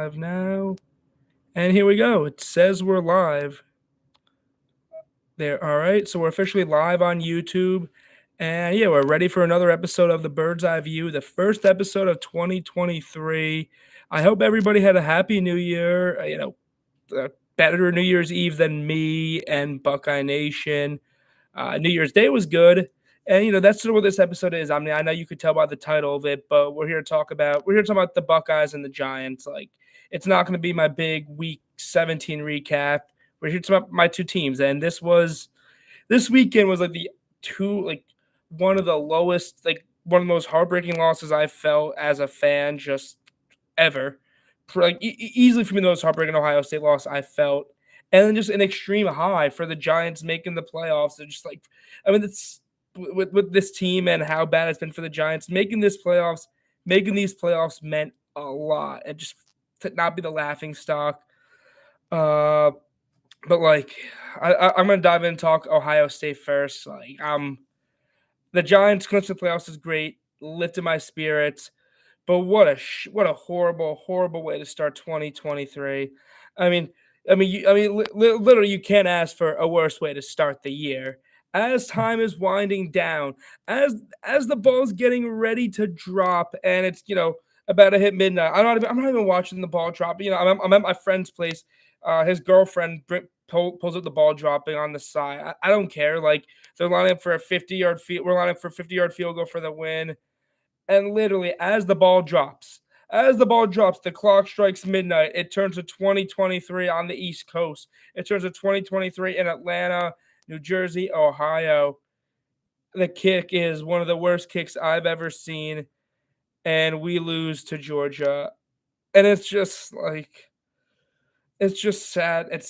live now. And here we go. It says we're live. There. All right. So we're officially live on YouTube. And yeah, we're ready for another episode of the Bird's Eye View, the first episode of 2023. I hope everybody had a happy new year. Better New Year's Eve than me and Buckeye Nation. New Year's Day was good. And that's sort of what this episode is. I mean, I know you could tell by the title of it, but we're here to talk about the Buckeyes and the Giants. Like, it's not going to be my big Week 17 recap. We're here to talk about my two teams, and this weekend was one of the lowest, one of the most heartbreaking losses I've felt as a fan just ever. Easily for me the most heartbreaking Ohio State loss I felt, and then just an extreme high for the Giants making the playoffs. They're just it's with this team and how bad it's been for the Giants making these playoffs meant a lot, and just to not be the laughing stock. But I'm gonna dive in and talk Ohio State first. The Giants clinching the playoffs is great, lifted my spirits. But what a horrible way to start 2023. Literally, you can't ask for a worse way to start the year. As time is winding down, as the ball's getting ready to drop, and it's about to hit midnight. I'm not even watching the ball drop. I'm at my friend's place. His girlfriend pulls up the ball dropping on the side. I don't care. Like, they're lining up for a 50-yard field. We're lining up for a 50-yard field goal for the win. And literally, as the ball drops, the clock strikes midnight. It turns to 2023 on the East Coast. It turns to 2023 in Atlanta, New Jersey, Ohio. The kick is one of the worst kicks I've ever seen, and we lose to Georgia. And it's just sad.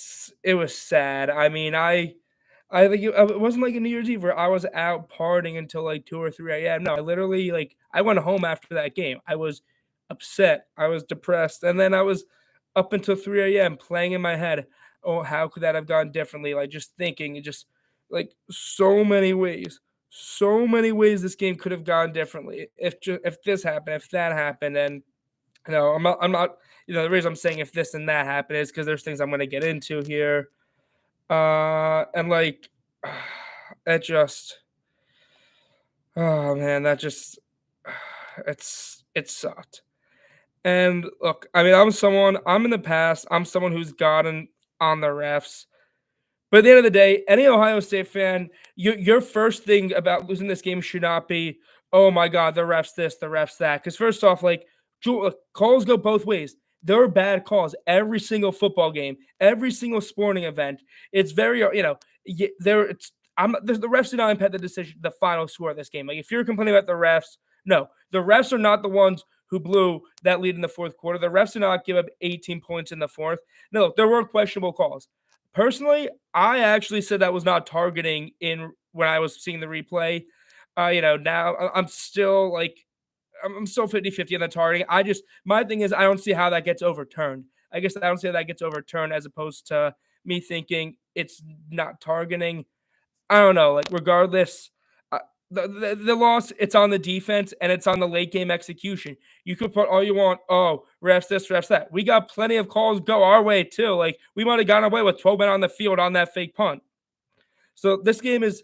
It was sad. I mean, I think it wasn't like a New Year's Eve where I was out partying until like 2 or 3 a.m. No, I literally I went home after that game. I was upset. I was depressed. And then I was up until 3 a.m. playing in my head. Oh, how could that have gone differently? Just thinking, just so many ways this game could have gone differently. If this happened, if that happened, and I'm not. The reason I'm saying if this and that happened is because there's things I'm going to get into here. And it just, oh man, that just, it sucked. And look, I mean, I'm in the past, I'm someone who's gotten on the refs. But at the end of the day, any Ohio State fan, your first thing about losing this game should not be, oh my God, the refs this, the refs that. Because first off, calls go both ways. There are bad calls every single football game, every single sporting event. It's very, the refs do not impact the decision, the final score of this game. Like, if you're complaining about the refs, no, the refs are not the ones who blew that lead in the fourth quarter. The refs did not give up 18 points in the fourth. No, there were questionable calls. Personally, I actually said that was not targeting when I was seeing the replay. Now I'm still I'm still 50-50 on the targeting. My thing is, I don't see how that gets overturned. I guess I don't see how that gets overturned, as opposed to me thinking it's not targeting. I don't know. Regardless, the loss, it's on the defense and it's on the late game execution. You could put all you want. Oh, refs this, refs that. We got plenty of calls go our way too. We might have gotten away with 12 men on the field on that fake punt. So this game is.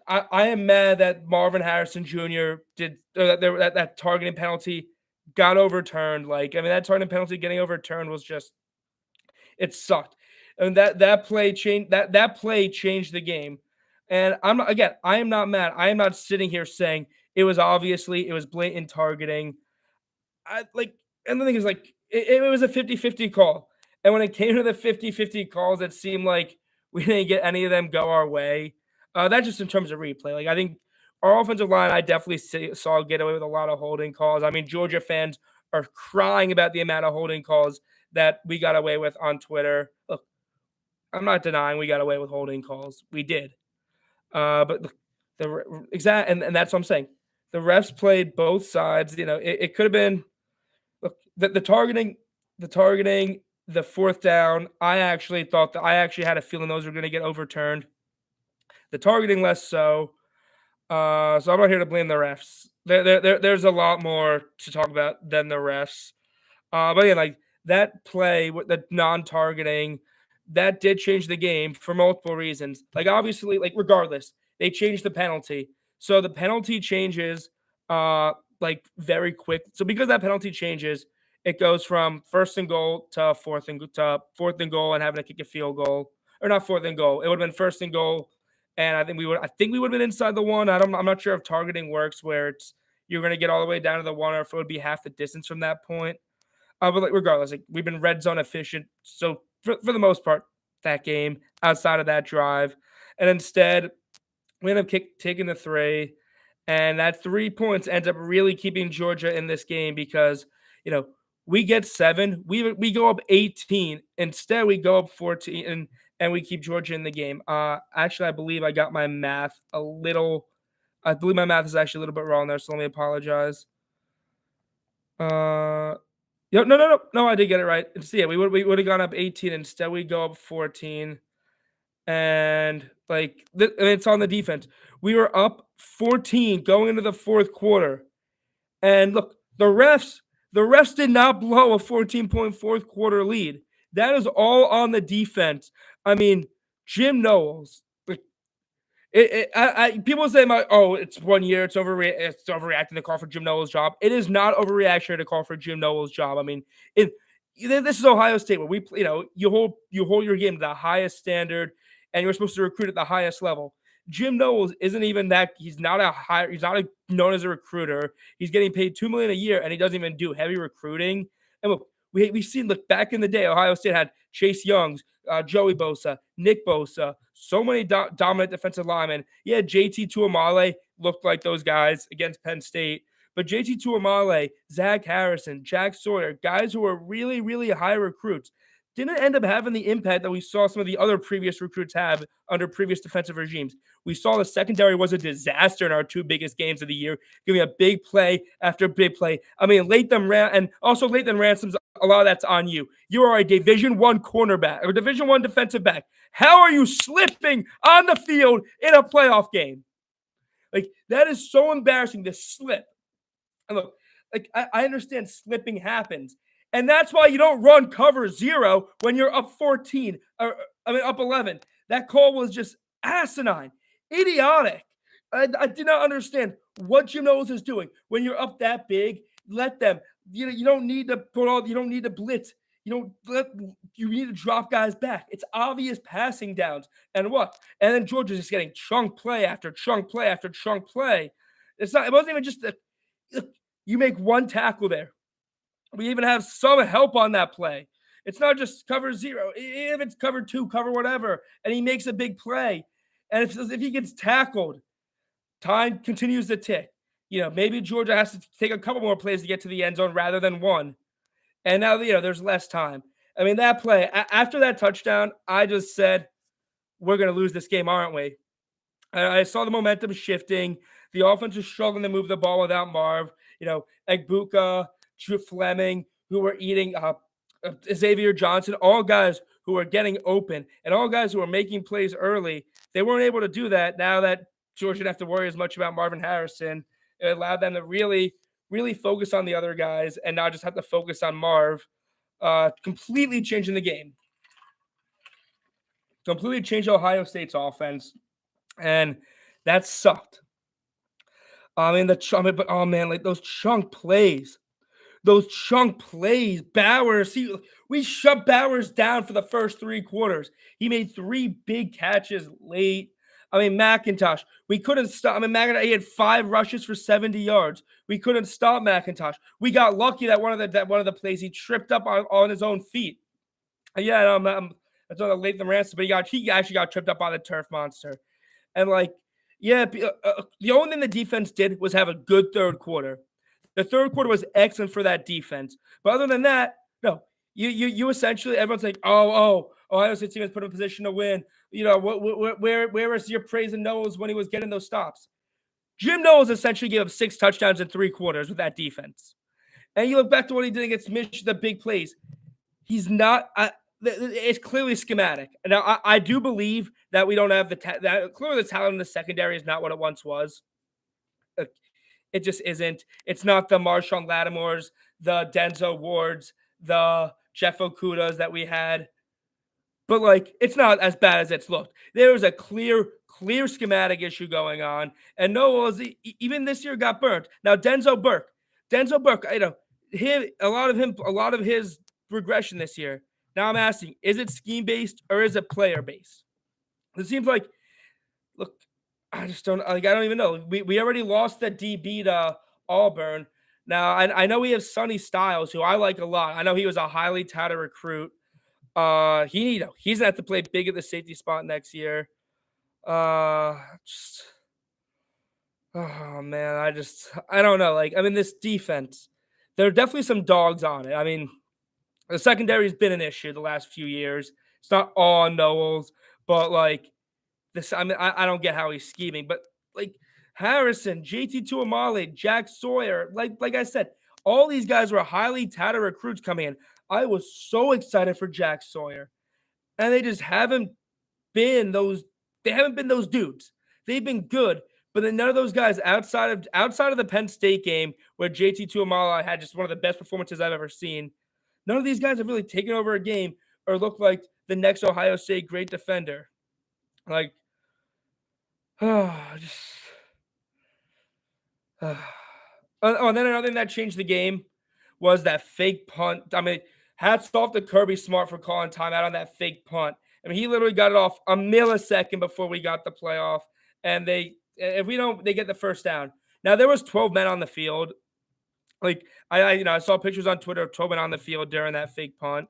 I am mad that Marvin Harrison Jr. did that targeting penalty got overturned. That targeting penalty getting overturned was just, it sucked. And that play changed the game. And I am not mad. I am not sitting here saying it was blatant targeting. And the thing is, it was a 50-50 call. And when it came to the 50-50 calls, it seemed like we didn't get any of them go our way. That's just in terms of replay. I think our offensive line, I definitely saw get away with a lot of holding calls. I mean, Georgia fans are crying about the amount of holding calls that we got away with on Twitter. Look, I'm not denying we got away with holding calls. We did. But and that's what I'm saying. The refs played both sides. It could have been, look, the targeting, the fourth down. I actually had a feeling those were going to get overturned. The targeting less so. So I'm not here to blame the refs. There's a lot more to talk about than the refs. But yeah, that play with the non-targeting, that did change the game for multiple reasons. Like obviously, like regardless, they changed the penalty. So the penalty changes like very quick. So because that penalty changes, it goes from first and goal to fourth and goal and having to kick a field goal. Or not fourth and goal. It would have been first and goal. And I think we would have been inside the one. I'm not sure if targeting works where it's you're gonna get all the way down to the one or if it would be half the distance from that point. But like regardless, like we've been red zone efficient. So for the most part, that game outside of that drive, and instead we end up taking the three, and that 3 points ends up really keeping Georgia in this game because you know we get seven, we go up 18. Instead, we go up 14, and we keep Georgia in the game. Actually, I believe I got my math a little. I believe my math is actually a little bit wrong there, so let me apologize. Uh, yeah, no, I did get it right. So yeah, we would have gone up 18. Instead, we go up 14, and like and it's on the defense. We were up 14 going into the fourth quarter, and look, the refs did not blow a 14-point fourth quarter lead. That is all on the defense. I mean, Jim Knowles. People say it's 1 year, it's overreacting to call for Jim Knowles' job. It is not overreaction to call for Jim Knowles' job. I mean, this is Ohio State where we you hold your game to the highest standard, and you're supposed to recruit at the highest level. Jim Knowles isn't even that. He's not known as a recruiter. He's getting paid $2 million a year, and he doesn't even do heavy recruiting. And look, we've seen back in the day, Ohio State had Chase Youngs, Joey Bosa, Nick Bosa, so many dominant defensive linemen. Yeah, JT Tuamale looked like those guys against Penn State. But JT Tuamale, Zach Harrison, Jack Sawyer, guys who were really, really high recruits, didn't end up having the impact that we saw some of the other previous recruits have under previous defensive regimes. We saw the secondary was a disaster in our two biggest games of the year, giving a big play after big play. I mean, Lathan Ransom's a lot of that's on you. You are a Division I cornerback or Division I defensive back. How are you slipping on the field in a playoff game? Like, that is so embarrassing to slip. And look, like I understand slipping happens. And that's why you don't run cover 0 when you're up 14, up 11. That call was just asinine, idiotic. I did not understand what Jim Knowles is doing. When you're up that big, let them. You don't need to you don't need to blitz. You need to drop guys back. It's obvious passing downs. And what? And then Georgia's just getting chunk play after chunk play after chunk play. It wasn't even just you make one tackle there. We even have some help on that play. It's not just cover 0. If it's cover 2, cover whatever, and he makes a big play. And if he gets tackled, time continues to tick. Maybe Georgia has to take a couple more plays to get to the end zone rather than one. And now, there's less time. I mean, that play, after that touchdown, I just said, we're going to lose this game, aren't we? I saw the momentum shifting. The offense was struggling to move the ball without Marv. Egbuka, Drew Fleming, who were eating Xavier Johnson, all guys who were getting open and all guys who were making plays early. They weren't able to do that. Now that Georgia didn't have to worry as much about Marvin Harrison, it allowed them to really, really focus on the other guys and not just have to focus on Marv, completely changing the game. Completely changed Ohio State's offense, and that sucked. But oh man, like those chunk plays. Bowers, we shut Bowers down for the first 3 quarters. He made 3 big catches late. McIntosh, we couldn't stop. McIntosh, he had 5 rushes for 70 yards. We couldn't stop McIntosh. We got lucky that one of the plays he tripped up on his own feet. Yeah, that's on the Lathan Ransom, but he actually got tripped up by the turf monster. And the only thing the defense did was have a good third quarter. The third quarter was excellent for that defense. But other than that, no. You essentially, everyone's like, Ohio State team has put in a position to win. Where is your praise and Knowles when he was getting those stops? Jim Knowles essentially gave up 6 touchdowns in 3 quarters with that defense. And you look back to what he did against Michigan, the big plays. He's not. It's clearly schematic. Now, I do believe that we don't have clearly the talent in the secondary is not what it once was. It just isn't. It's not the Marshawn Lattimores, the Denzel Wards, the Jeff Okudas that we had. But like, it's not as bad as it's looked. There was a clear schematic issue going on, and Noah even this year got burnt. Now Denzel Burke, a lot of his regression this year. Now I'm asking, is it scheme based or is it player based? It seems like, look, I just don't like. I don't even know. We already lost the DB to Auburn. Now I know we have Sonny Styles, who I like a lot. I know he was a highly touted recruit. He's gonna have to play big at the safety spot next year. Just oh man, I don't know. Like, I mean, this defense, there are definitely some dogs on it. I mean, the secondary has been an issue the last few years. It's not all Knowles, but like this, I mean, I don't get how he's scheming, but like Harrison, JT Tuamale, Jack Sawyer, like I said, all these guys were highly touted recruits coming in. I was so excited for Jack Sawyer, and they just haven't been those. They haven't been those dudes. They've been good, but then none of those guys outside of the Penn State game where JT Tuamala had just one of the best performances I've ever seen. None of these guys have really taken over a game or looked like the next Ohio State great defender. Like, just. And then another thing that changed the game was that fake punt. I mean, hats off to Kirby Smart for calling timeout on that fake punt. I mean, he literally got it off a millisecond before we got the playoff, and they get the first down. Now there was 12 men on the field. Like I saw pictures on Twitter of 12 men on the field during that fake punt.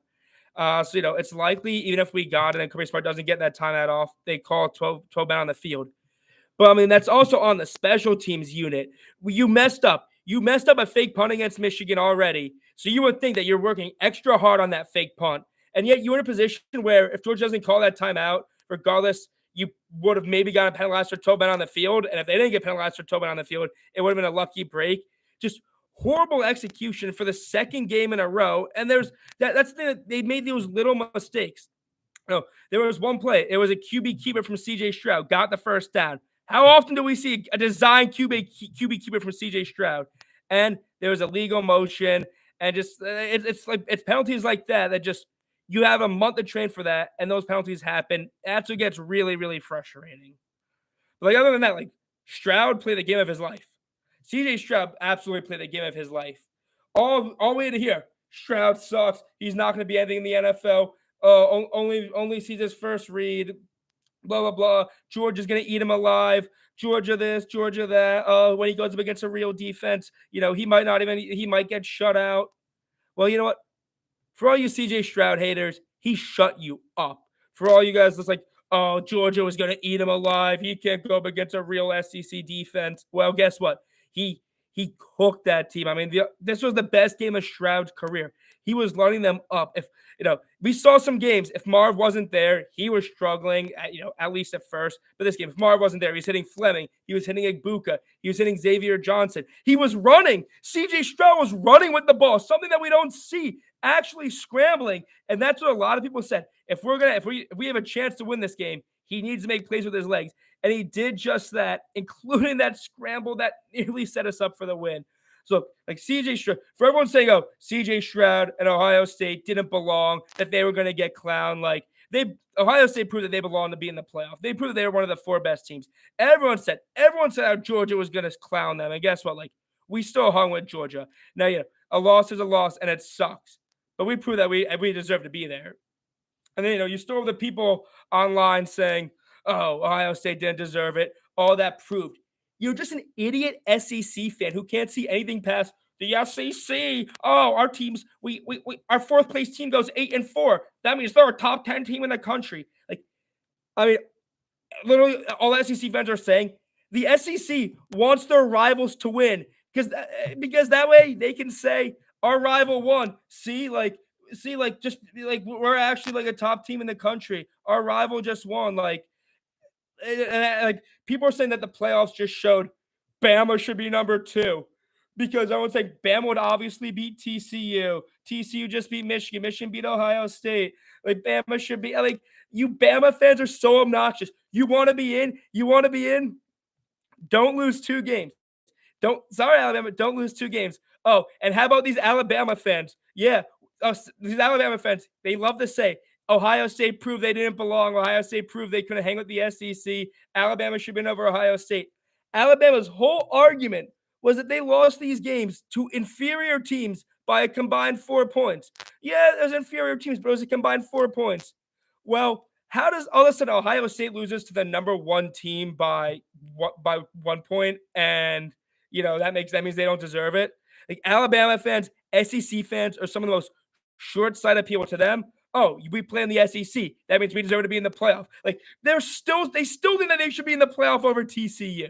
So it's likely even if we got it and Kirby Smart doesn't get that timeout off, they call 12 men on the field. But I mean, that's also on the special teams unit. You messed up. You messed up a fake punt against Michigan already. So you would think that you're working extra hard on that fake punt. And yet you're in a position where if Georgia doesn't call that timeout, regardless, you would have maybe gotten penalized for 12 men on the field. And if they didn't get penalized for 12 men on the field, it would have been a lucky break. Just horrible execution for the second game in a row. And that's the thing, that they made those little mistakes. No, there was one play. It was a QB keeper from CJ Stroud, got the first down. How often do we see a design QB keeper from CJ Stroud? And there was a legal motion, and just it's penalties like that just you have a month to train for that, and those penalties happen. That's what gets really, really frustrating. But like other than that, like Stroud played the game of his life. CJ Stroud absolutely played the game of his life. All way to here. Stroud sucks. He's not going to be anything in the NFL. Only sees his first read. Blah, blah, blah. Georgia's going to eat him alive. Georgia this, Georgia that. When he goes up against a real defense, he might get shut out. Well, you know what? For all you CJ Stroud haters, he shut you up. For all you guys that's like, oh, Georgia was going to eat him alive. He can't go up against a real SEC defense. Well, guess what? He cooked that team. I mean, this was the best game of Stroud's career. He was lighting them up. If we saw some games. If Marv wasn't there, he was struggling. At least at first. But this game, if Marv wasn't there, he was hitting Fleming. He was hitting Igbuka. He was hitting Xavier Johnson. He was running. CJ Stroud was running with the ball. Something that we don't see. Actually scrambling, and that's what a lot of people said. If we have a chance to win this game, he needs to make plays with his legs, and he did just that, including that scramble that nearly set us up for the win. So, like CJ Stroud, for everyone saying, "Oh, CJ Stroud and Ohio State didn't belong," that they were going to get clowned, like Ohio State proved that they belong to be in the playoff. They proved that they were one of the 4 best teams. Everyone said how Georgia was going to clown them, and guess what? Like we still hung with Georgia. Now, a loss is a loss, and it sucks. But we proved that we deserve to be there. And then, you still have the people online saying, oh, Ohio State didn't deserve it. All that proved. You're just an idiot SEC fan who can't see anything past the SEC. Oh, our teams, our 4th place team goes 8-4. That means they're a top 10 team in the country. Like, I mean, literally all SEC fans are saying the SEC wants their rivals to win because that way they can say, our rival won. Just we're actually like a top team in the country. Our rival just won. Like people are saying that the playoffs just showed Bama should be number 2 because everyone's saying Bama would obviously beat TCU. TCU just beat Michigan. Michigan beat Ohio State. Like Bama should be like you. Bama fans are so obnoxious. You want to be in. You want to be in. Don't lose 2 games. Sorry, Alabama. Don't lose 2 games. Oh, and how about these Alabama fans? Yeah, these Alabama fans, they love to say Ohio State proved they didn't belong. Ohio State proved they couldn't hang with the SEC. Alabama should have been over Ohio State. Alabama's whole argument was that they lost these games to inferior teams by a combined 4 points. Yeah, there's inferior teams, but it was a combined 4 points. Well, how does all of a sudden Ohio State loses to the number one team by 1 point, and that means they don't deserve it? Like Alabama fans, SEC fans are some of the most short-sighted people to them. Oh, we play in the SEC. That means we deserve to be in the playoff. Like they still think that they should be in the playoff over TCU.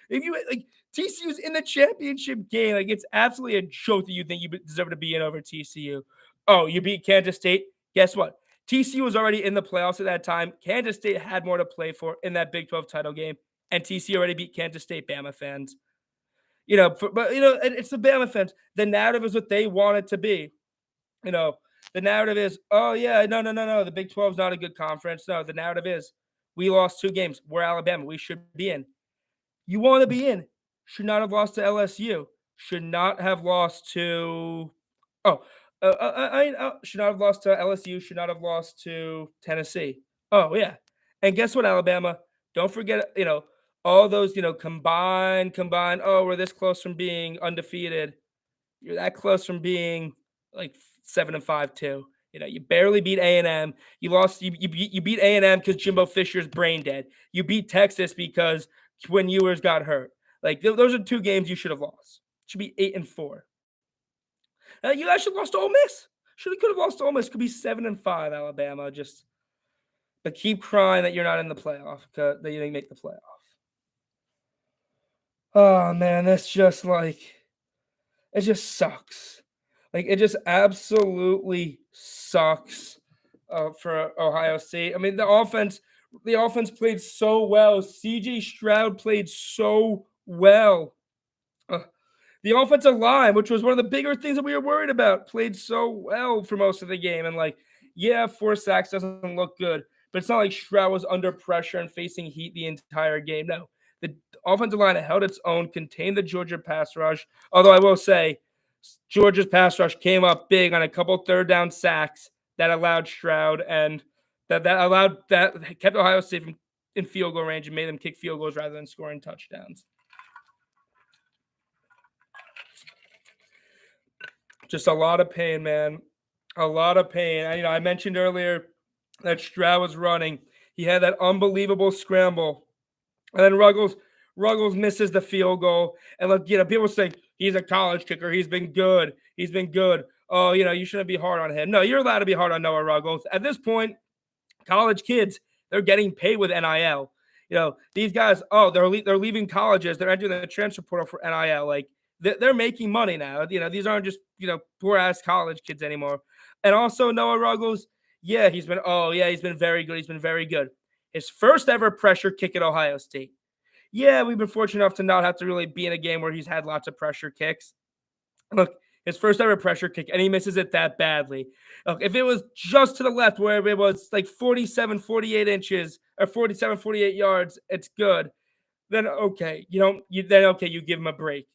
If you like TCU's in the championship game, like it's absolutely a joke that you think you deserve to be in over TCU. Oh, you beat Kansas State. Guess what? TCU was already in the playoffs at that time. Kansas State had more to play for in that Big 12 title game, and TCU already beat Kansas State. Bama fans, it's the Bama fans. The narrative is what they want it to be. The narrative is, oh yeah, no. The Big 12 is not a good conference. No, the narrative is we lost 2 games. We're Alabama. We should be in. You want to be in. Should not have lost to LSU. Should not have lost to. Should not have lost to LSU. Should not have lost to Tennessee. Oh yeah, and guess what, Alabama? Don't forget, all those, combined. Oh, we're this close from being undefeated. You're that close from being like 7-5 too. You barely beat A&M. You lost. You beat A&M because Jimbo Fisher's brain dead. You beat Texas because Quinn Ewers got hurt. Like those are 2 games you should have lost. It should be 8-4. You guys should have lost to Ole Miss. Could have lost to Ole Miss. Could be 7-5. Alabama. But keep crying that you're not in the playoff. That you didn't make the playoff. Oh man, that's just like it just sucks. Like it just absolutely sucks for Ohio State. I mean, the offense played so well. CJ Stroud played so well. The offensive line, which was one of the bigger things that we were worried about, played so well for most of the game. And 4 sacks doesn't look good, but it's not like Stroud was under pressure and facing heat the entire game. No, the offensive line held its own, contained the Georgia pass rush. Although I will say, Georgia's pass rush came up big on a couple third down sacks that allowed Stroud and that kept Ohio State in field goal range and made them kick field goals rather than scoring touchdowns. Just a lot of pain, man. A lot of pain. I mentioned earlier that Stroud was running. He had that unbelievable scramble. And then Ruggles misses the field goal. And look, people say he's a college kicker. He's been good. Oh, you shouldn't be hard on him. No, you're allowed to be hard on Noah Ruggles. At this point, college kids, they're getting paid with NIL. These guys, they're leaving colleges. They're entering the transfer portal for NIL. Like, they're making money now. These aren't just, poor ass college kids anymore. And also Noah Ruggles, he's been very good. He's been very good. His first ever pressure kick at Ohio State. Yeah, we've been fortunate enough to not have to really be in a game where he's had lots of pressure kicks. Look, his first ever pressure kick, and he misses it that badly. Look, if it was just to the left where it was like 47, 48 inches or 47, 48 yards, it's good. Then okay, you give him a break.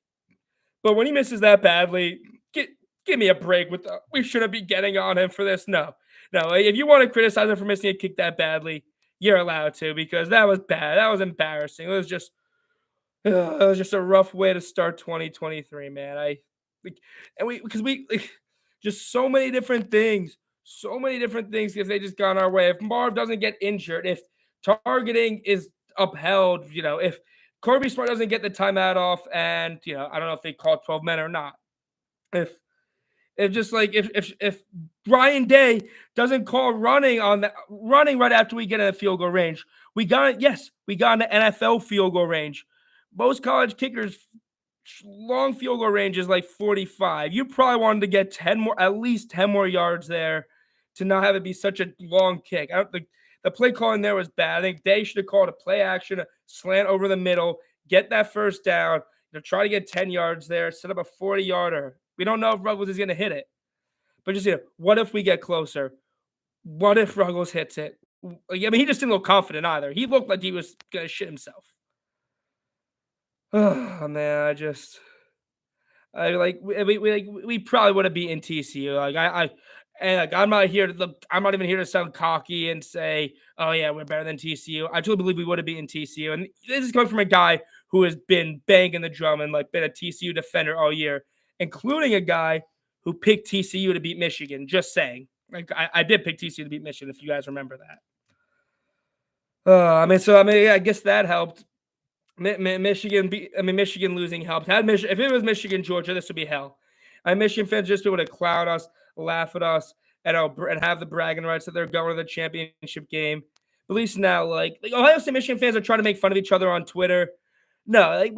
But when he misses that badly, give me a break. We shouldn't be getting on him for this. No. If you want to criticize him for missing a kick that badly, you're allowed to, because that was bad. That was embarrassing. It was just a rough way to start 2023, man. Just so many different things. If they just gone our way. If Marv doesn't get injured, if targeting is upheld, if Kirby Smart doesn't get the timeout off, and I don't know if they call 12 men or not. If Ryan Day doesn't call running right after we get in the field goal range, we got in the NFL field goal range. Most college kickers long field goal range is like 45. You probably wanted to get at least 10 more yards there to not have it be such a long kick. I don't think the play calling there was bad. I think they should have called a play action, a slant over the middle, get that first down, try to get 10 yards there, set up a 40-yarder. We don't know if Ruggles is going to hit it. But just, what if we get closer? What if Ruggles hits it? He just didn't look confident either. He looked like he was going to shit himself. Oh, man, we probably would have beaten TCU. And like, I'm not here to look. I'm not even here to sound cocky and say, "Oh yeah, we're better than TCU." I truly believe we would have beaten TCU, and this is coming from a guy who has been banging the drum and like been a TCU defender all year, including a guy who picked TCU to beat Michigan. Just saying, like I did pick TCU to beat Michigan, if you guys remember that. I guess that helped. Michigan losing helped. If it was Michigan Georgia, this would be hell. Michigan fans just be able to clown us, laugh at us, and have the bragging rights that they're going to the championship game. But at least now, like Ohio State Michigan fans are trying to make fun of each other on Twitter. No, like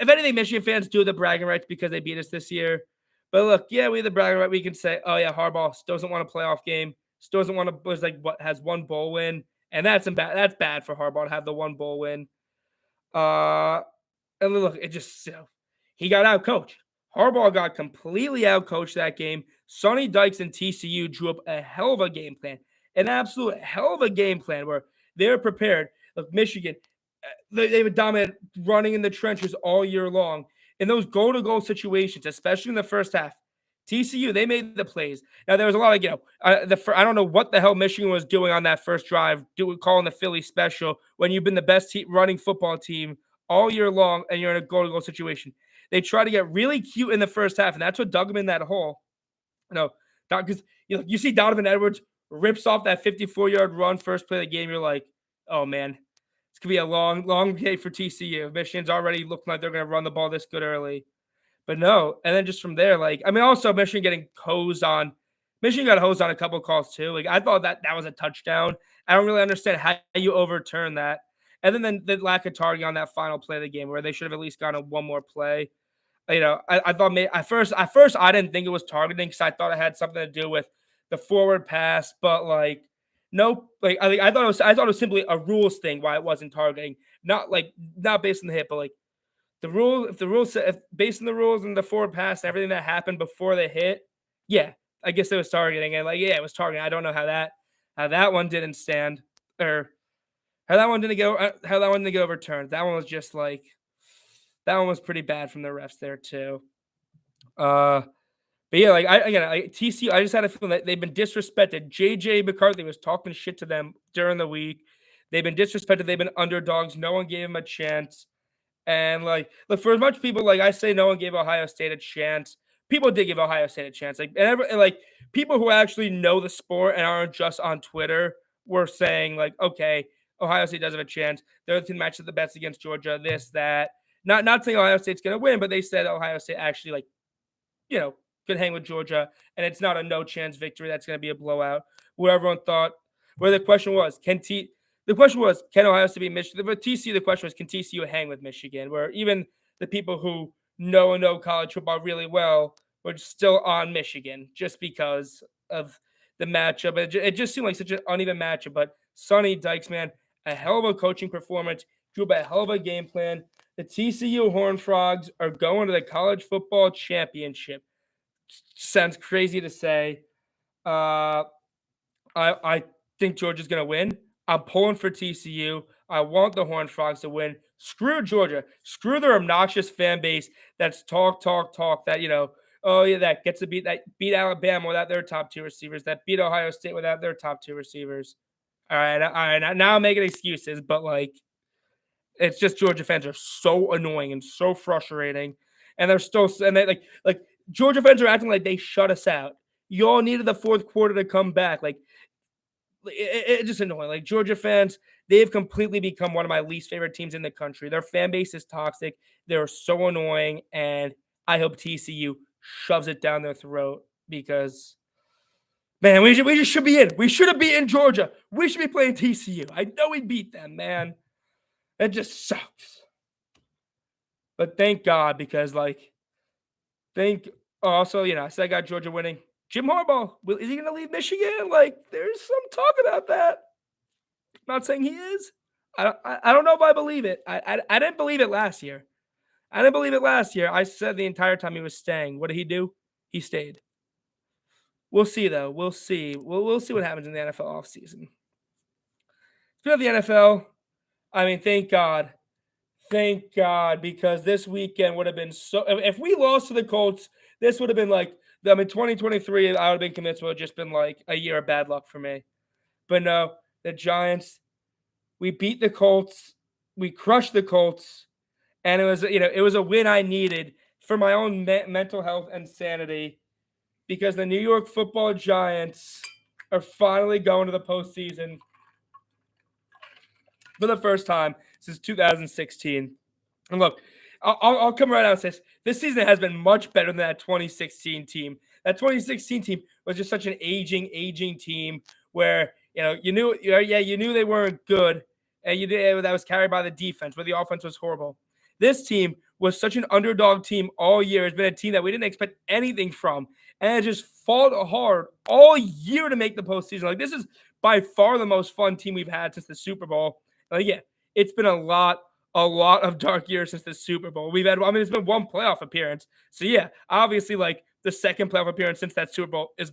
if anything, Michigan fans do the bragging rights because they beat us this year. But look, yeah, we have the bragging right. We can say, oh yeah, Harbaugh still doesn't want a playoff game. Still doesn't want to. Was like what has one bowl win, and that's bad. That's bad for Harbaugh to have the one bowl win. Uh, and look, it just he got out coached. Harbaugh got completely out coached that game. Sonny Dykes and TCU drew up a hell of a game plan, an absolute hell of a game plan where they were prepared. Look, Michigan, they would dominate running in the trenches all year long. In those goal-to-goal situations, especially in the first half, TCU, they made the plays. Now, there was a lot of, I don't know what the hell Michigan was doing on that first drive, calling the Philly special when you've been the best running football team all year long and you're in a goal-to-goal situation. They try to get really cute in the first half, and that's what dug them in that hole. Because you see Donovan Edwards rips off that 54-yard run first play of the game. You're like, oh, man, it's going to be a long, long day for TCU. Michigan's already looking like they're going to run the ball this good early. But no, and then just from there, also Michigan getting hosed on. Michigan got hosed on a couple calls too. Like I thought that was a touchdown. I don't really understand how you overturn that. And then the lack of targeting on that final play of the game, where they should have at least gotten one more play. I thought at first I didn't think it was targeting because I thought it had something to do with the forward pass, but nope. I thought it was simply a rules thing why it wasn't targeting, not based on the hit, but if based on the rules and the forward pass and everything that happened before the hit, yeah, I guess it was targeting. And it was targeting. I don't know how that one didn't stand, or how that one didn't get overturned. That one was just that one was pretty bad from the refs there too. But yeah, TCU, I just had a feeling that they've been disrespected. JJ McCarthy was talking shit to them during the week. They've been disrespected. They've been underdogs. No one gave them a chance. And look, for as much people I say, no one gave Ohio State a chance. People did give Ohio State a chance. People who actually know the sport and aren't just on Twitter were saying okay, Ohio State does have a chance. They're the team matches the best against Georgia. This, that. Not saying Ohio State's going to win, but they said Ohio State actually could hang with Georgia, and it's not a no chance victory. That's going to be a blowout. What everyone thought. Where the question was, can Ohio State beat Michigan? But TCU, the question was, can TCU hang with Michigan? Where even the people who know college football really well were still on Michigan just because of the matchup. It just seemed like such an uneven matchup. But Sonny Dykes, man, a hell of a coaching performance, drew up a hell of a game plan. The TCU Horned Frogs are going to the college football championship. Sounds crazy to say. I think Georgia's going to win. I'm pulling for TCU. I want the Horned Frogs to win. Screw Georgia. Screw their obnoxious fan base that's talk. That, that gets to beat Alabama without their top two receivers, that beat Ohio State without their top two receivers. All right. Now I'm making excuses, but it's just Georgia fans are so annoying and so frustrating. And they're still, and they Georgia fans are acting like they shut us out. Y'all needed the fourth quarter to come back. It's just annoying. Georgia fans, they've completely become one of my least favorite teams in the country. Their fan base is toxic. They're so annoying. And I hope TCU shoves it down their throat because, man, we just should be in. We should have beaten Georgia. We should be playing TCU. I know we beat them, man. It just sucks. But thank God because, also, I said I got Georgia winning. Jim Harbaugh, is he going to leave Michigan? There's some talk about that. I'm not saying he is. I don't know if I believe it. I didn't believe it last year. I said the entire time he was staying. What did he do? He stayed. We'll see, though. We'll see. We'll see what happens in the NFL offseason. Speaking of the NFL, thank God. Thank God, because this weekend would have been so. If we lost to the Colts, this would have been I mean, 2023, I would have been convinced would have just been like a year of bad luck for me. But no, the Giants, we beat the Colts, we crushed the Colts, and it was a win I needed for my own mental health and sanity because the New York Football Giants are finally going to the postseason for the first time since 2016. And look, I'll come right out and say this season has been much better than that 2016 team. That 2016 team was just such an aging team where you knew they weren't good, and that was carried by the defense, where the offense was horrible. This team was such an underdog team all year. It's been a team that we didn't expect anything from, and it just fought hard all year to make the postseason. Like, this is by far the most fun team we've had since the Super Bowl. Yeah, it's been a lot of dark years since the Super Bowl. It's been one playoff appearance. So yeah, obviously, like, the second playoff appearance since that Super Bowl is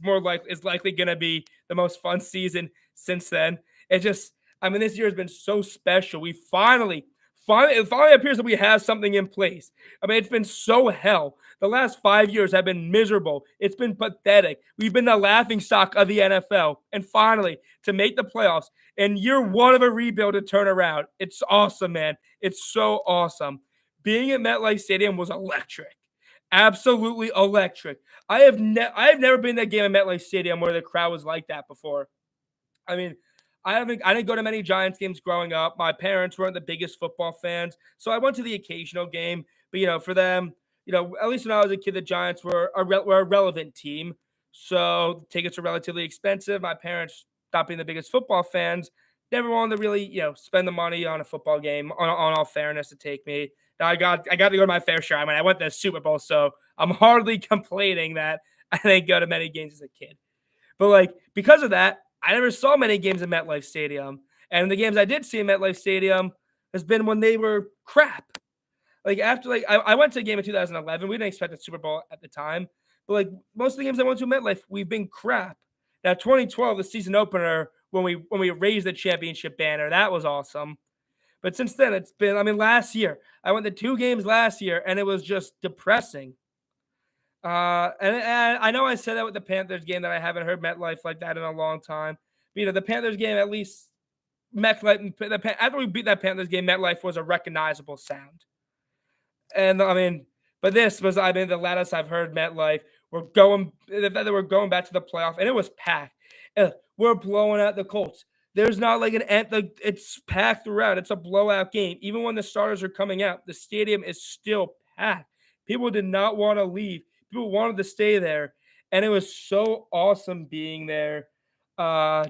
likely going to be the most fun season since then. This year has been so special. It finally appears that we have something in place. It's been so hell. The last 5 years have been miserable. It's been pathetic. We've been the laughing stock of the NFL. And finally, to make the playoffs in year one of a rebuild to turn around, it's awesome, man. It's so awesome. Being at MetLife Stadium was electric. Absolutely electric. I have never been to a game at MetLife Stadium where the crowd was like that before. I didn't go to many Giants games growing up. My parents weren't the biggest football fans, so I went to the occasional game. But for them, at least when I was a kid, the Giants were a relevant team. So tickets are relatively expensive. My parents, not being the biggest football fans, never wanted to really, spend the money on a football game. On all fairness, to take me. Now I got to go to my fair share. I went to the Super Bowl, so I'm hardly complaining that I didn't go to many games as a kid. But because of that, I never saw many games in MetLife Stadium. And the games I did see in MetLife Stadium has been when they were crap. I went to a game in 2011. We didn't expect the Super Bowl at the time. But most of the games I went to in MetLife, we've been crap. Now 2012, the season opener, when we raised the championship banner, that was awesome. But since then, it's been, last year, I went to 2 games last year, and it was just depressing. And I know I said that with the Panthers game that I haven't heard MetLife like that in a long time. But, the Panthers game, at least MetLife, after we beat that Panthers game, MetLife was a recognizable sound. And but this was, the loudest I've heard MetLife. We're going back to the playoff, and it was packed. We're blowing out the Colts. There's not it's packed throughout. It's a blowout game. Even when the starters are coming out, the stadium is still packed. People did not want to leave. People wanted to stay there. And it was so awesome being there. I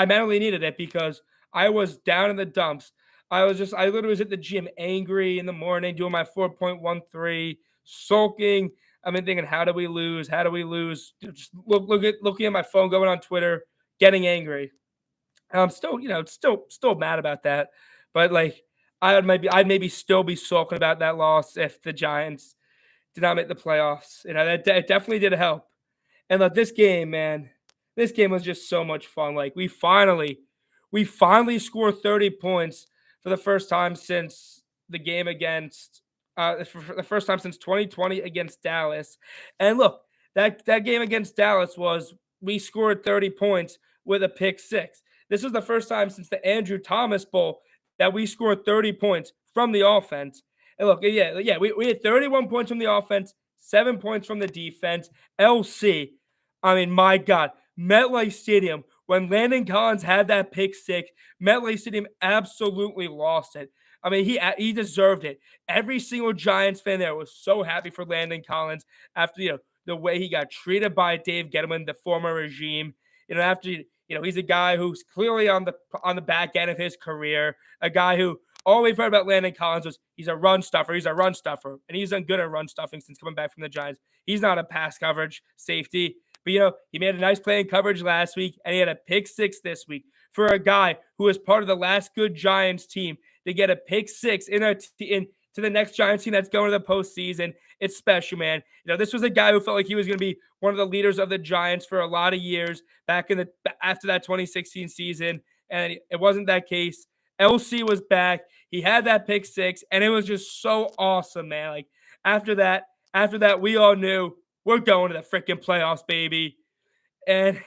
mentally needed it because I was down in the dumps. I literally was at the gym angry in the morning, doing my 4.13, sulking. Thinking, how do we lose? How do we lose? Just looking at my phone, going on Twitter, getting angry. I'm still mad about that. But I'd maybe still be sulking about that loss if the Giants did not make the playoffs. That definitely did help. And this game, man, this game was just so much fun. We finally scored 30 points for the first time since the game against for the first time since 2020 against Dallas. And look, that game against Dallas we scored 30 points with a pick six. This was the first time since the Andrew Thomas Bowl that we scored 30 points from the offense. And look, we had 31 points from the offense, 7 points from the defense. LC, my God, MetLife Stadium, when Landon Collins had that pick six, MetLife Stadium absolutely lost it. He deserved it. Every single Giants fan there was so happy for Landon Collins after, the way he got treated by Dave Gettleman, the former regime. He's a guy who's clearly on the back end of his career, a guy who all we've heard about Landon Collins was he's a run stuffer, and he's done good at run stuffing since coming back from the Giants. He's not a pass coverage safety, but he made a nice play in coverage last week, and he had a pick six this week. For a guy who was part of the last good Giants team to get a pick six to the next Giants team that's going to the postseason, it's special, man. This was a guy who felt like he was going to be one of the leaders of the Giants for a lot of years after that 2016 season, and it wasn't that case. LC was back. He had that pick six, and it was just so awesome, man. After that, we all knew we're going to the freaking playoffs, baby. And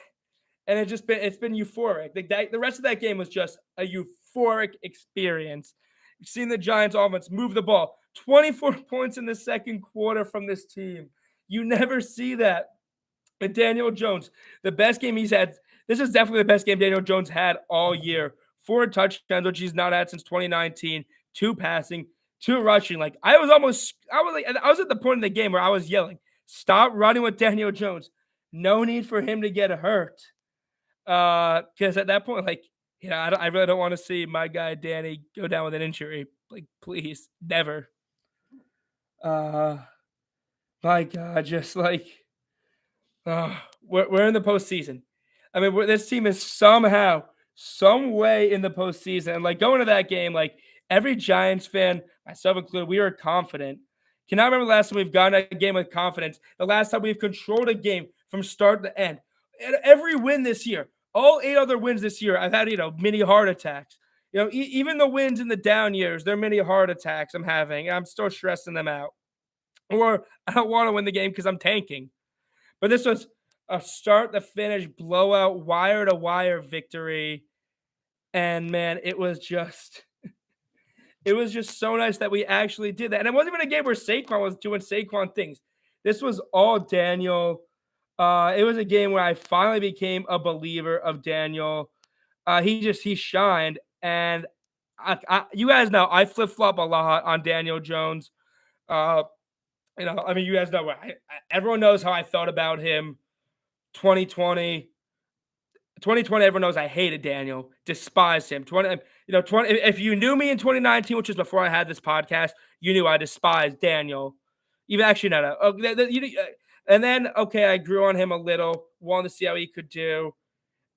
it's been euphoric. The rest of that game was just a euphoric experience. You've seen the Giants offense move the ball. 24 points in the second quarter from this team. You never see that. And Daniel Jones, the best game he's had. This is definitely the best game Daniel Jones had all year. 4 touchdowns, which he's not had since 2019. 2 passing, 2 rushing. I was at the point in the game where I was yelling, "Stop running with Daniel Jones. No need for him to get hurt." Because at that point, I really don't want to see my guy Danny go down with an injury. Please, never. My God, just we're in the postseason. I mean, this team is somehow, some way in the postseason. And going to that game, every Giants fan, myself included, we were confident. Cannot remember the last time we've gotten a game with confidence. The last time we've controlled a game from start to end. And every win this year, all 8 other wins this year, I've had mini heart attacks. Even the wins in the down years, they're mini heart attacks I'm having. I'm still stressing them out. Or I don't want to win the game because I'm tanking. But this was a start to finish blowout, wire to wire victory. And man, it was just so nice that we actually did that. And it wasn't even a game where Saquon was doing Saquon things. This was all Daniel. It was a game where I finally became a believer of Daniel. He shined. And you guys know I flip-flop a lot on Daniel Jones. You guys know everyone knows how I felt about him. 2020, everyone knows I hated Daniel, despised him. 20, if you knew me in 2019, which was before I had this podcast, you knew I despised Daniel. Even actually, no. And then, I grew on him a little, wanted to see how he could do.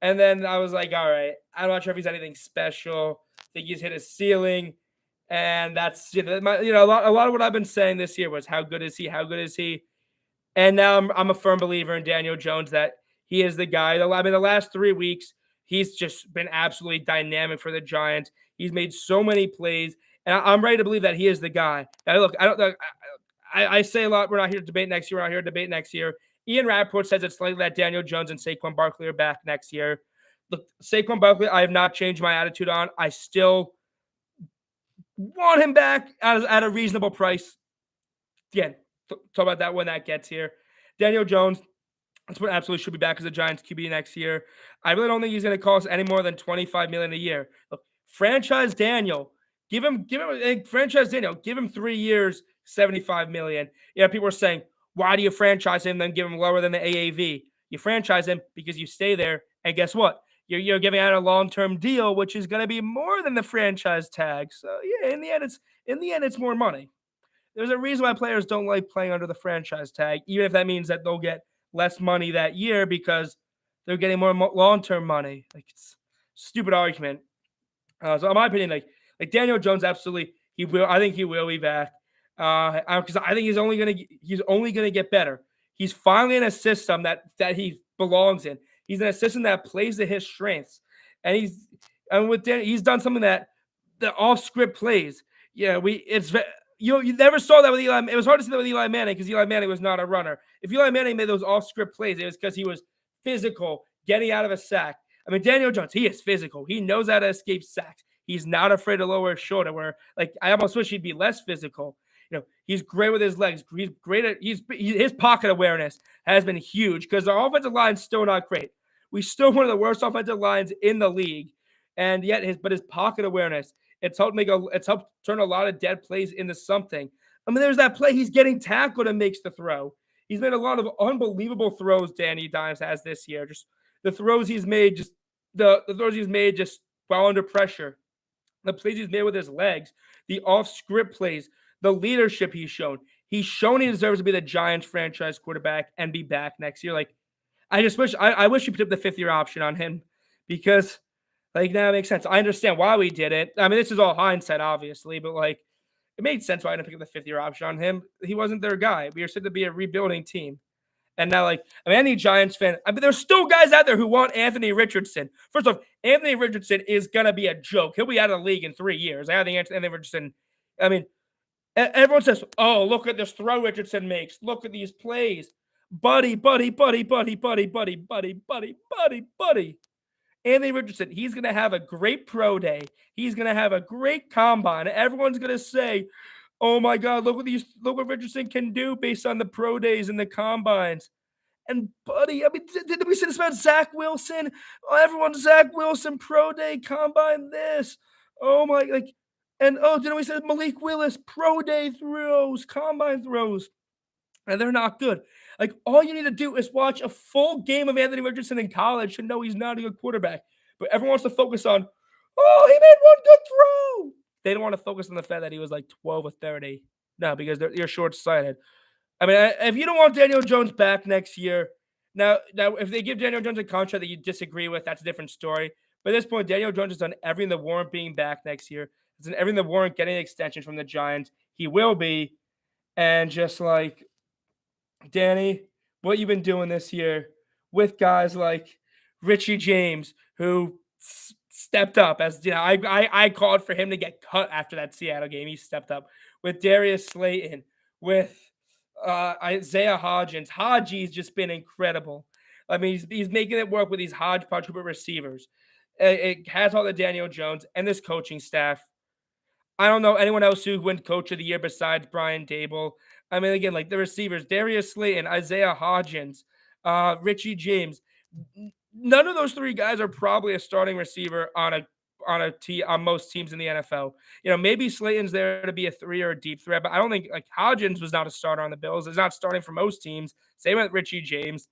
And then I was like, all right, I'm not sure if he's anything special. I think he's hit a ceiling. And that's, a lot of what I've been saying this year was how good is he? How good is he? And now I'm a firm believer in Daniel Jones that he is the guy. The last 3 weeks, he's just been absolutely dynamic for the Giants. He's made so many plays, and I'm ready to believe that he is the guy. Now, look, I say a lot. We're not here to debate next year. We're not here to debate next year. Ian Rappaport says it's likely that Daniel Jones and Saquon Barkley are back next year. Look, Saquon Barkley, I have not changed my attitude on. I still want him back at a reasonable price. Again, talk about that when that gets here. Daniel Jones, that's what absolutely should be back as a Giants QB next year. I really don't think he's going to cost any more than $25 million a year. Look, franchise Daniel, give him 3 years, $75 million. People are saying, why do you franchise him then give him lower than the AAV? You franchise him because you stay there, and guess what? You're giving out a long-term deal, which is going to be more than the franchise tag. So yeah, in the end, it's more money. There's a reason why players don't like playing under the franchise tag, even if that means that they'll get less money that year because they're getting more long-term money. It's a stupid argument. So in my opinion, like Daniel Jones, absolutely, he will. I think he will be back because I think he's only gonna get better. He's finally in a system that he belongs in. He's in a system that plays to his strengths, and he's done something that the off-script plays. You never saw that with Eli. It was hard to see that with Eli Manning because Eli Manning was not a runner. If Eli Manning made those off-script plays, it was because he was physical, getting out of a sack. I mean, Daniel Jones, he is physical. He knows how to escape sacks. He's not afraid to lower his shoulder. Where I almost wish he'd be less physical. He's great with his legs. He's great at his pocket awareness has been huge because our offensive line's still not great. We still one of the worst offensive lines in the league, and yet his pocket awareness. It's helped turn a lot of dead plays into something. I mean, there's that play he's getting tackled and makes the throw. He's made a lot of unbelievable throws. Danny Dimes has this year. Just the throws he's made, just while under pressure. The plays he's made with his legs, the off-script plays, the leadership he's shown. He's shown he deserves to be the Giants franchise quarterback and be back next year. I wish you put up the 5th-year option on him because. Now it makes sense. I understand why we did it. I mean, this is all hindsight, obviously, but it made sense why I didn't pick up the 5th-year option on him. He wasn't their guy. We are said to be a rebuilding team. And now, any Giants fan, there's still guys out there who want Anthony Richardson. First off, Anthony Richardson is going to be a joke. He'll be out of the league in 3 years. I think Anthony Richardson, everyone says, oh, look at this throw Richardson makes. Look at these plays. buddy, buddy, buddy, buddy, buddy, buddy, buddy, buddy, buddy, buddy. Anthony Richardson, he's going to have a great pro day. He's going to have a great combine. Everyone's going to say, "Oh my God, look what Richardson can do based on the pro days and the combines." And buddy, I mean, did we say this about Zach Wilson? Oh, everyone's Zach Wilson pro day combine this. Oh my, like, and oh, didn't we say Malik Willis pro day throws, combine throws? And they're not good. Like, all you need to do is watch a full game of Anthony Richardson in college to know he's not a good quarterback. But everyone wants to focus on, oh, he made one good throw. They don't want to focus on the fact that he was like 12 or 30. No, because you're short sighted. I mean, if you don't want Daniel Jones back next year, now if they give Daniel Jones a contract that you disagree with, that's a different story. But at this point, Daniel Jones has done everything that warrant being back next year. Has done everything that warrant getting an extension from the Giants. He will be. And just like, Danny, what you've been doing this year with guys like Richie James, who stepped up, as you know, I called for him to get cut after that Seattle game. He stepped up with Darius Slayton, with Isaiah Hodgins. Haji's just been incredible. I mean, he's making it work with these hodgepodge group of receivers. It has all the Daniel Jones and this coaching staff. I don't know anyone else who went coach of the year besides Brian Dable. I mean, again, like the receivers, Darius Slayton, Isaiah Hodgins, Richie James. None of those three guys are probably a starting receiver on most teams in the NFL. You know, maybe Slayton's there to be a 3 or a deep threat, but I don't think like Hodgins was not a starter on the Bills. Is not starting for most teams. Same with Richie James.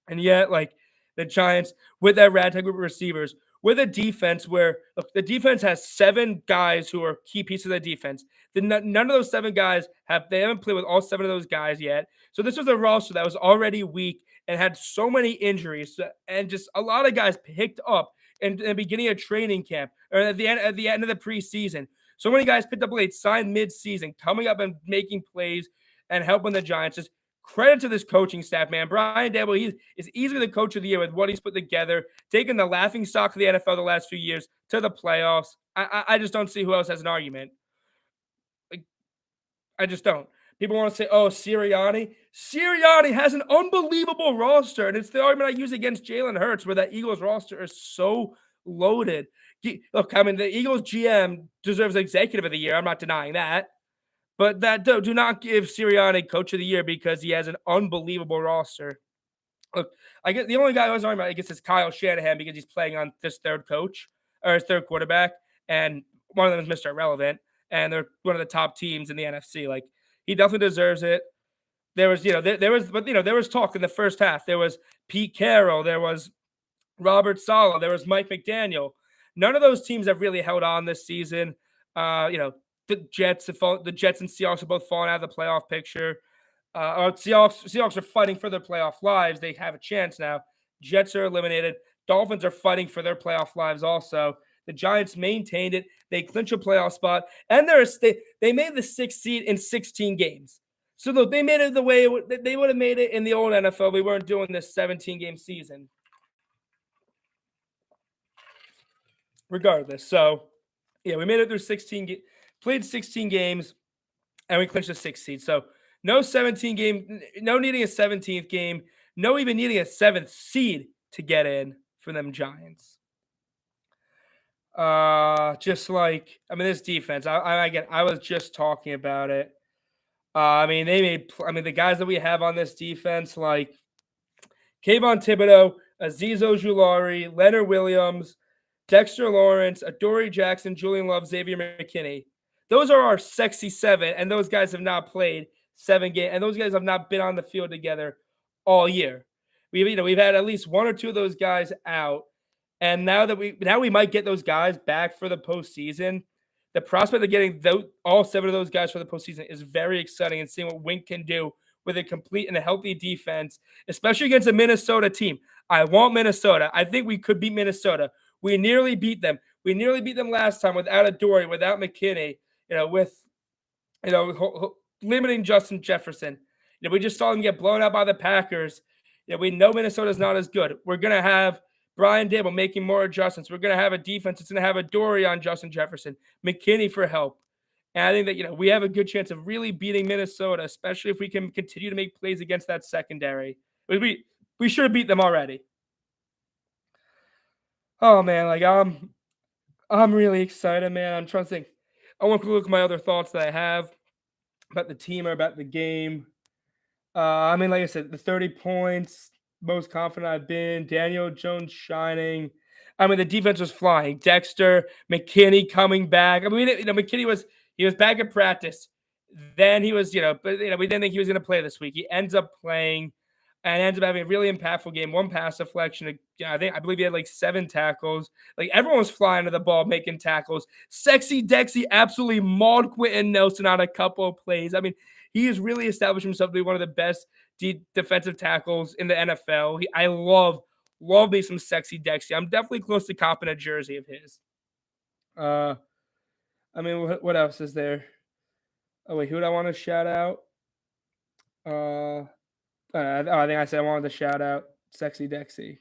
And yet, like the Giants with that ragtag group of receivers, with a defense where look, the defense has 7 guys who are key pieces of the defense. None of those 7 guys they haven't played with all 7 of those guys yet. So this was a roster that was already weak and had so many injuries, and just a lot of guys picked up in the beginning of training camp or at the end of the preseason. So many guys picked up late, signed mid-season, coming up and making plays and helping the Giants. Just credit to this coaching staff, man. Brian Dable, he is easily the coach of the year with what he's put together, taking the laughing stock of the NFL the last few years to the playoffs. I just don't see who else has an argument. Like, I just don't. People want to say, oh, Sirianni. Sirianni has an unbelievable roster, and it's the argument I use against Jalen Hurts, where that Eagles roster is so loaded. Look, I mean, the Eagles GM deserves Executive of the Year. I'm not denying that. But do not give Sirianni Coach of the Year because he has an unbelievable roster. Look, I guess the only guy I was talking about, I guess, is Kyle Shanahan because he's playing on this third coach or his third quarterback, and one of them is Mr. Irrelevant, and they're one of the top teams in the NFC. Like, he definitely deserves it. There was, there was talk in the first half. There was Pete Carroll, there was Robert Saleh, there was Mike McDaniel. None of those teams have really held on this season. The Jets and Seahawks have both fallen out of the playoff picture. Seahawks are fighting for their playoff lives. They have a chance now. Jets are eliminated. Dolphins are fighting for their playoff lives also. The Giants maintained it. They clinch a playoff spot. And they made the 6th seed in 16 games. So look, they made it the way they would have made it in the old NFL. We weren't doing this 17-game season. Regardless. So, yeah, we made it through played 16 games, and we clinched the 6th seed. So, no 17 game, no needing a 17th game, no even needing a 7th seed to get in for them Giants. This defense. I was just talking about it. The guys that we have on this defense, like Kayvon Thibodeau, Azeez Ojulari, Leonard Williams, Dexter Lawrence, Adoree Jackson, Julian Love, Xavier McKinney. Those are our sexy 7, and those guys have not played 7 games, and those guys have not been on the field together all year. We've had at least 1 or 2 of those guys out, and now we might get those guys back for the postseason. The prospect of getting all 7 of those guys for the postseason is very exciting, and seeing what Wink can do with a complete and a healthy defense, especially against a Minnesota team. I want Minnesota. I think we could beat Minnesota. We nearly beat them. We nearly beat them last time without Adoree, without McKinney, limiting Justin Jefferson. We just saw them get blown out by the Packers. We know Minnesota's not as good. We're going to have Brian Dable making more adjustments. We're going to have a defense that's going to have Adoree on Justin Jefferson, McKinney for help. And I think that, we have a good chance of really beating Minnesota, especially if we can continue to make plays against that secondary. We should have beat them already. Oh man, like I'm really excited, man. I'm trying to think. I want to look at my other thoughts that I have about the team or about the game. I mean, like I said, the 30 points, most confident I've been. Daniel Jones shining. I mean, the defense was flying. Dexter, McKinney coming back. I mean, McKinney was back at practice. Then he was, but we didn't think he was going to play this week. He ends up playing and ends up having a really impactful game. One pass deflection. I believe he had like 7 tackles. Like everyone was flying to the ball, making tackles. Sexy Dexy absolutely mauled Quentin Nelson on a couple of plays. I mean, he has really established himself to be one of the best defensive tackles in the NFL. I love me some Sexy Dexy. I'm definitely close to copping a jersey of his. I mean, what else is there? Oh wait, who would I want to shout out? I think I said I wanted to shout out Sexy Dexy.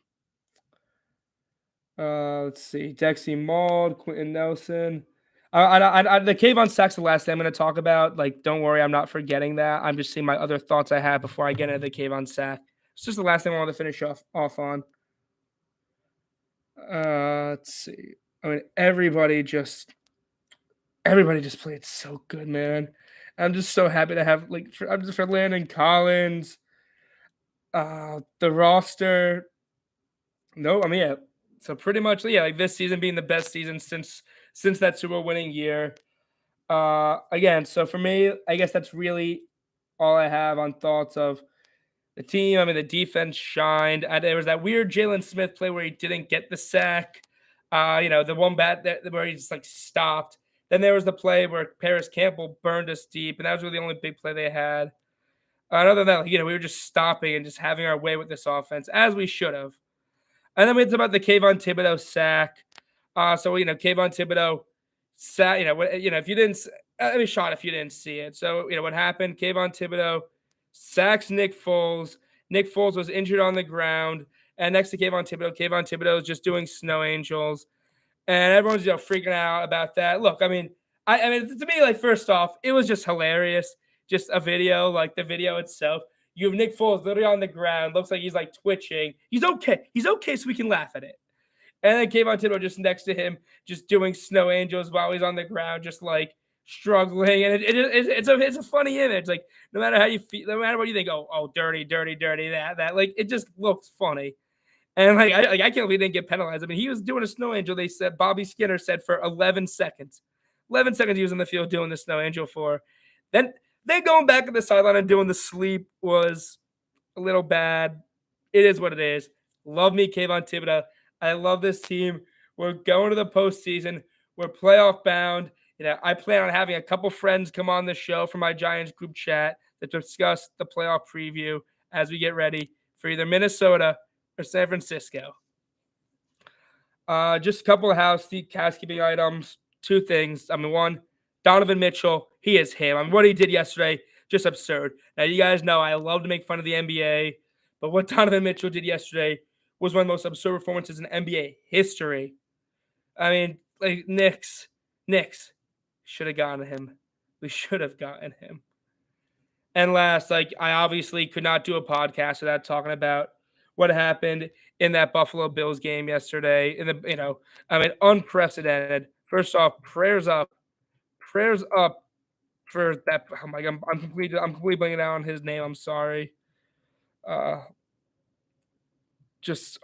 Let's see, Dexy mauled Quentin Nelson. The Kayvon Sack's the last thing I'm going to talk about. Like, don't worry, I'm not forgetting that. I'm just seeing my other thoughts I have before I get into the Kayvon Sack. It's just the last thing I want to finish off on. Let's see. I mean, everybody just played so good, man. I'm just so happy to have I'm just for Landon Collins. The roster. No, I mean, yeah. So pretty much, yeah, like this season being the best season since that Super Bowl winning year. Again, so for me, I guess that's really all I have on thoughts of the team. I mean, the defense shined. There was that weird Jalen Smith play where he didn't get the sack. The one bat where he just like stopped. Then there was the play where Paris Campbell burned us deep, and that was really the only big play they had. Other than that, we were just stopping and just having our way with this offense as we should have. And then it's about the Kayvon Thibodeau sack. Kayvon Thibodeau sat. If you didn't, I'd be shot if you didn't see it. So what happened? Kayvon Thibodeau sacks Nick Foles. Nick Foles was injured on the ground, and next to Kayvon Thibodeau is just doing snow angels, and everyone's freaking out about that. Look, I mean, to me, like first off, it was just hilarious. Just a video, like the video itself. You have Nick Foles literally on the ground, looks like he's like twitching. He's okay. He's okay, so we can laugh at it. And then Kayvon Thibodeau just next to him, just doing snow angels while he's on the ground, just like struggling. And it's a funny image. Like no matter how you feel, no matter what you think, oh, dirty, that like it just looks funny. And I can't believe he didn't get penalized. I mean, he was doing a snow angel. They said Bobby Skinner said for 11 seconds. 11 seconds he was in the field doing the snow angel for. Then going back at the sideline and doing the sleep was a little bad. It is what it is. Love me, Kayvon Thibodeau. I love this team. We're going to the postseason. We're playoff bound. I plan on having a couple friends come on the show from my Giants group chat to discuss the playoff preview as we get ready for either Minnesota or San Francisco. Just a couple of housekeeping items. 2 things. I mean, one, Donovan Mitchell, he is him. I mean, what he did yesterday, just absurd. Now, you guys know I love to make fun of the NBA, but what Donovan Mitchell did yesterday was one of the most absurd performances in NBA history. I mean, like, Knicks should have gotten him. We should have gotten him. And last, I obviously could not do a podcast without talking about what happened in that Buffalo Bills game yesterday. Unprecedented. First off, prayers up for that. Oh my God, I'm completely blanking out on his name. I'm sorry. Oh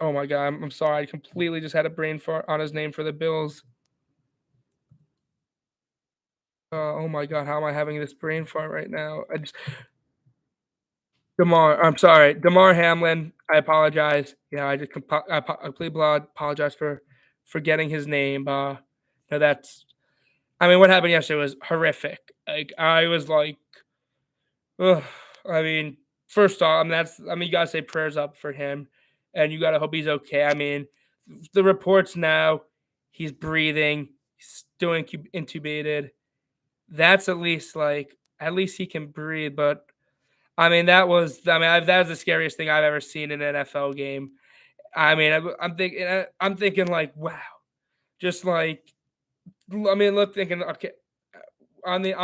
my God, I'm sorry. I completely just had a brain fart on his name for the Bills. Oh my God, how am I having this brain fart right now? I'm sorry, Damar Hamlin. I apologize. I completely apologize for forgetting his name. That's. I mean, what happened yesterday was horrific. Like I was like, ugh. I mean, first off, you gotta say prayers up for him, and you gotta hope he's okay. I mean, the reports now, he's breathing, he's doing intubated. That's at least he can breathe, but. I mean, that was the scariest thing I've ever seen in an NFL game. I mean, I'm thinking like, wow, just like, thinking, okay, I mean,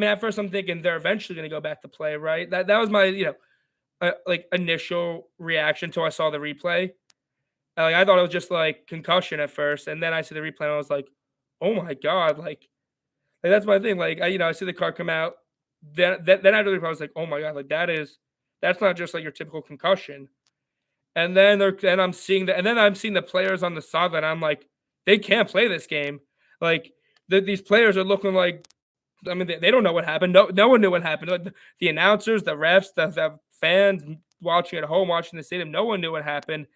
at first I'm thinking they're eventually going to go back to play, right? That was my like initial reaction till I saw the replay. Like I thought it was just like concussion at first, and then I see the replay and I was like, oh my god, like that's my thing. Like I see the card come out, then after the replay I was like, oh my god, like that's not just like your typical concussion. And then I'm seeing the players on the sideline. I'm like, they can't play this game. Like these players are looking like, I mean, they don't know what happened. No one knew what happened. Like the announcers, the refs, the fans watching at home, watching the stadium, no one knew what happened.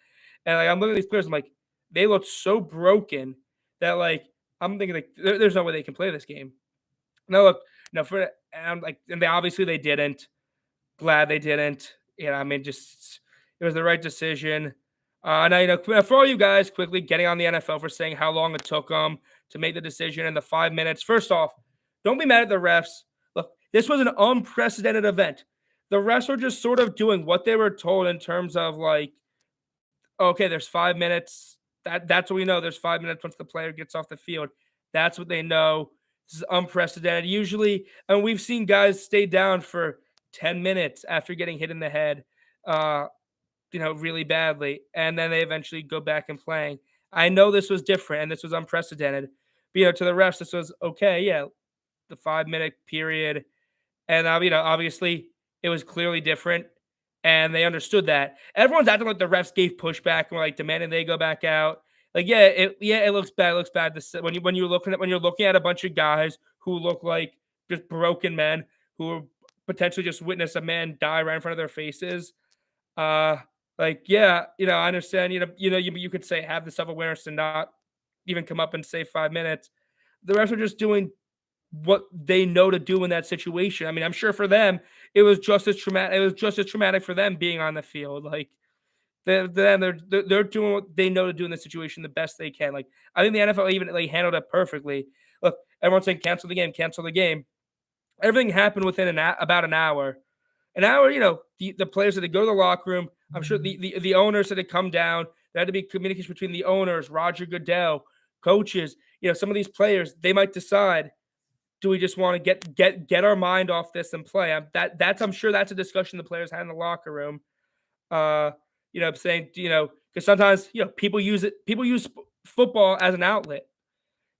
And like I'm looking at these players, I'm like, they look so broken that like I'm thinking like there's no way they can play this game. No, look, no for and I'm like, and they didn't. Glad they didn't. I mean, just it was the right decision. Now, for all you guys quickly getting on the NFL for saying how long it took them to make the decision in the 5 minutes. First off, don't be mad at the refs. Look, this was an unprecedented event. The refs were just sort of doing what they were told in terms of like, okay, there's 5 minutes. That's what we know. There's 5 minutes once the player gets off the field. That's what they know. This is unprecedented. Usually, and we've seen guys stay down for 10 minutes after getting hit in the head, really badly, and then they eventually go back and playing. I know this was different and this was unprecedented. But, to the refs, this was okay. Yeah, the 5 minute period, and obviously it was clearly different, and they understood that. Everyone's acting like the refs gave pushback and were like demanding they go back out. Like, it looks bad. It looks bad when you're looking at a bunch of guys who look like just broken men who are potentially just witness a man die right in front of their faces. Like, yeah, I understand. You could say have the self awareness to not even come up and say 5 minutes. The refs are just doing what they know to do in that situation. I mean, I'm sure for them it was just as traumatic. It was just as traumatic for them being on the field. Like they're doing what they know to do in the situation the best they can. Like I think the NFL even like handled it perfectly. Look, everyone's saying cancel the game, cancel the game. Everything happened within about an hour. An hour, the players had to go to the locker room. I'm sure the owners had to come down. There had to be communication between the owners, Roger Goodell, coaches. Some of these players, they might decide, do we just want to get our mind off this and play? I'm sure that's a discussion the players had in the locker room. Saying, because sometimes, people use football as an outlet.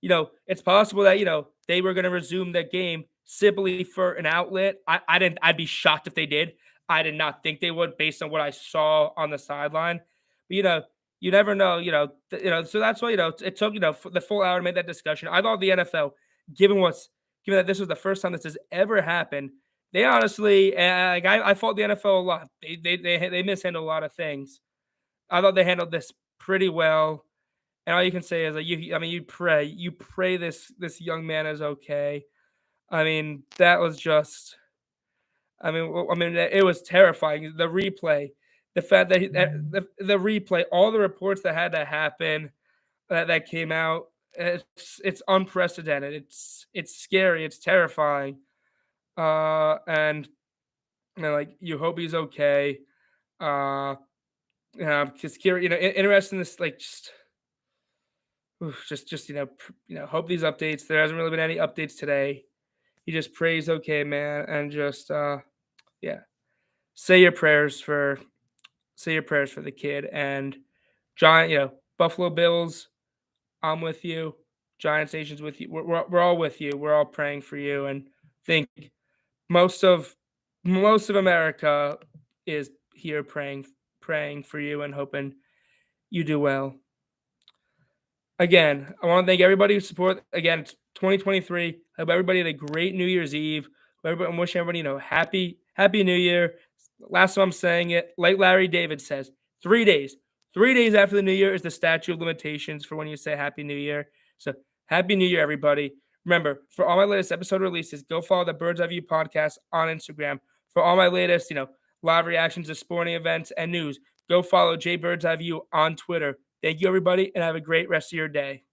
It's possible that, they were going to resume the game simply for an outlet. I'd be shocked if they did. I did not think they would based on what I saw on the sideline. But, you never know, so that's why, it took, the full hour to make that discussion. I thought the NFL, given that this was the first time this has ever happened, they honestly, I fault the NFL a lot. They mishandled a lot of things. I thought they handled this pretty well. And all you can say is like you pray this young man is okay. I mean, that was just it was terrifying. The replay, the fact that the replay, all the reports that had to happen that came out, it's unprecedented. It's scary, it's terrifying. And like you hope he's okay. Because interesting in this like hope these updates. There hasn't really been any updates today. He just prays, okay, man, and just say your prayers for the kid and Giant. Buffalo Bills, I'm with you. Giants Nation's with you. We're all with you. We're all praying for you, and think most of America is here praying for you and hoping you do well. Again, I want to thank everybody who support. Again, it's 2023. I hope everybody had a great New Year's Eve. I'm wishing everybody, happy New Year. Last time I'm saying it, like Larry David says, 3 days. 3 days after the New Year is the statute of limitations for when you say Happy New Year. So Happy New Year, everybody. Remember, for all my latest episode releases, go follow the Bird's Eye View podcast on Instagram. For all my latest, live reactions to sporting events and news, go follow Jbird's Eye View on Twitter. Thank you, everybody, and have a great rest of your day.